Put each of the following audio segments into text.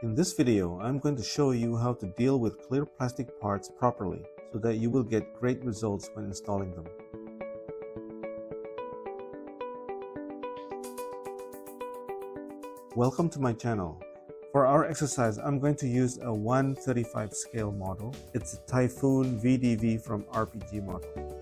In this video, I'm going to show you how to deal with clear plastic parts properly so that you will get great results when installing them. Welcome to my channel. For our exercise, I'm going to use a 1/35 scale model. It's a Typhoon VDV from RPG model.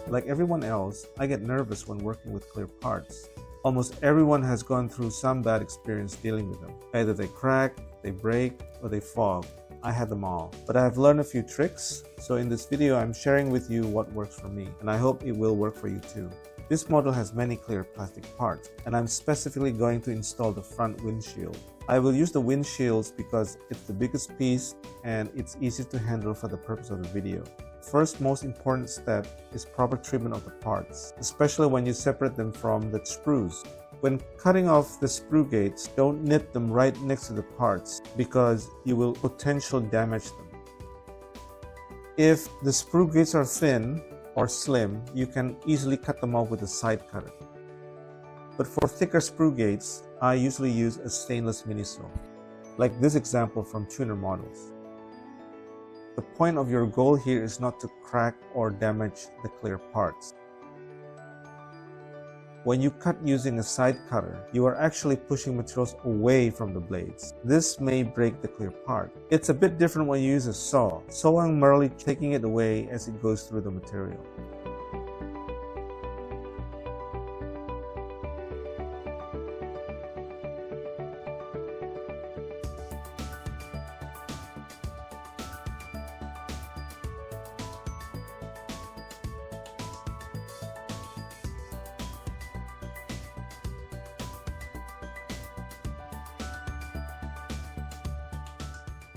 Like everyone else, I get nervous when working with clear parts. Almost everyone has gone through some bad experience dealing with them. Either they crack, they break, or they fog. I had them all. But I have learned a few tricks, so in this video I'm sharing with you what works for me, and I hope it will work for you too. This model has many clear plastic parts, and I'm specifically going to install the front windshield. I will use the windshields because it's the biggest piece and it's easy to handle for the purpose of the video. First most important step is proper treatment of the parts, especially when you separate them from the sprues. When cutting off the sprue gates, don't nip them right next to the parts because you will potentially damage them. If the sprue gates are thin or slim, you can easily cut them off with a side cutter. But for thicker sprue gates, I usually use a stainless mini saw, like this example from tuner models. The point of your goal here is not to crack or damage the clear parts. When you cut using a side cutter, you are actually pushing materials away from the blades. This may break the clear part. It's a bit different when you use a saw. Sawing merely taking it away as it goes through the material.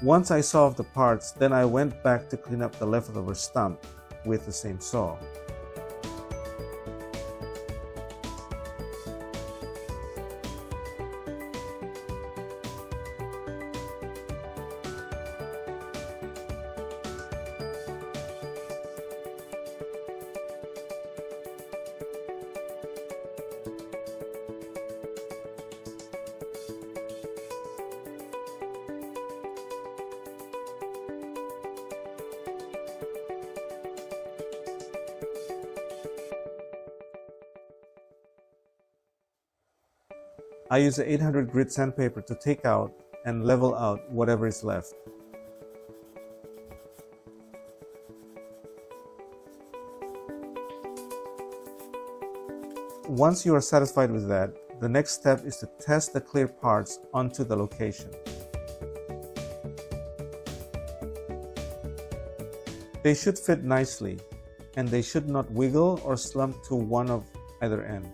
Once I saw off the parts, then I went back to clean up the leftover stump with the same saw. I use a 800 grit sandpaper to take out and level out whatever is left. Once you are satisfied with that, the next step is to test the clear parts onto the location. They should fit nicely, and they should not wiggle or slump to one of either end.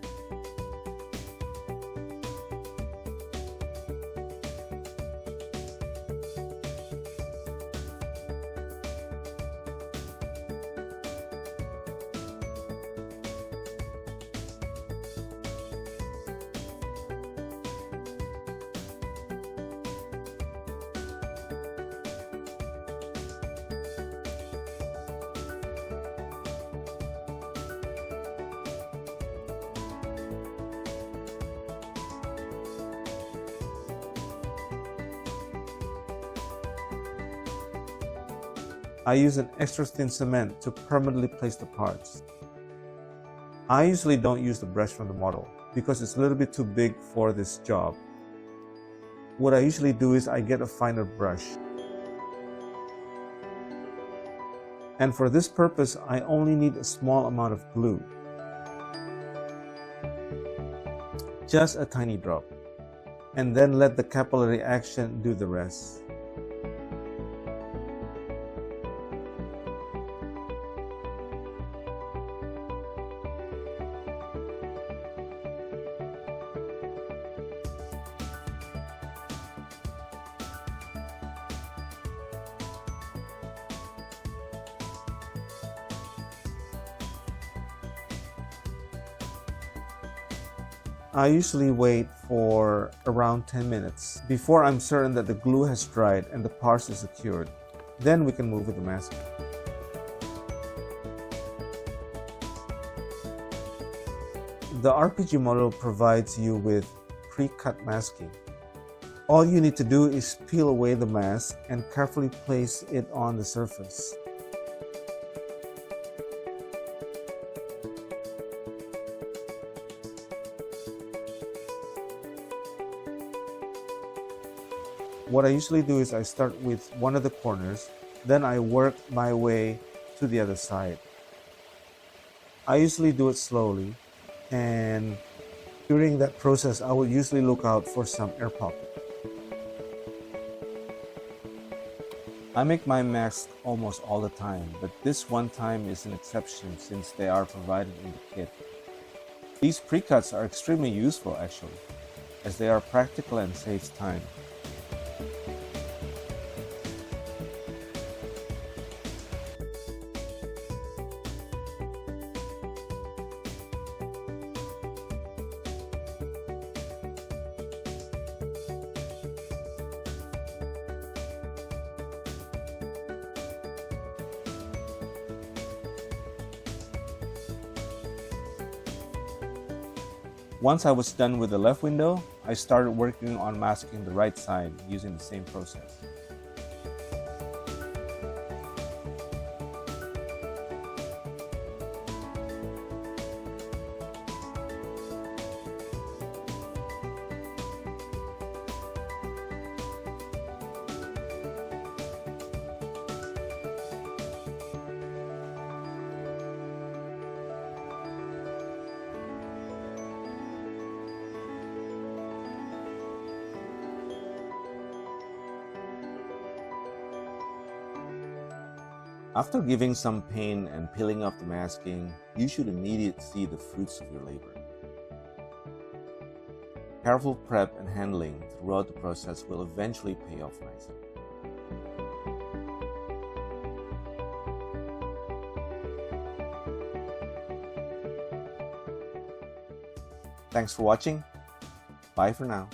I use an extra thin cement to permanently place the parts. I usually don't use the brush from the model because it's a little bit too big for this job. What I usually do is I get a finer brush. And for this purpose, I only need a small amount of glue. Just a tiny drop. And then let the capillary action do the rest. I usually wait for around 10 minutes before I'm certain that the glue has dried and the parts are secured. Then we can move with the masking. The RPG model provides you with pre-cut masking. All you need to do is peel away the mask and carefully place it on the surface. What I usually do is I start with one of the corners, then I work my way to the other side. I usually do it slowly, and during that process I will usually look out for some air pockets. I make my masks almost all the time, but this one time is an exception since they are provided in the kit. These pre-cuts are extremely useful actually, as they are practical and saves time. Once I was done with the left window, I started working on masking the right side using the same process. After giving some paint and peeling off the masking, you should immediately see the fruits of your labor. Careful prep and handling throughout the process will eventually pay off nicely. Thanks for watching. Bye for now.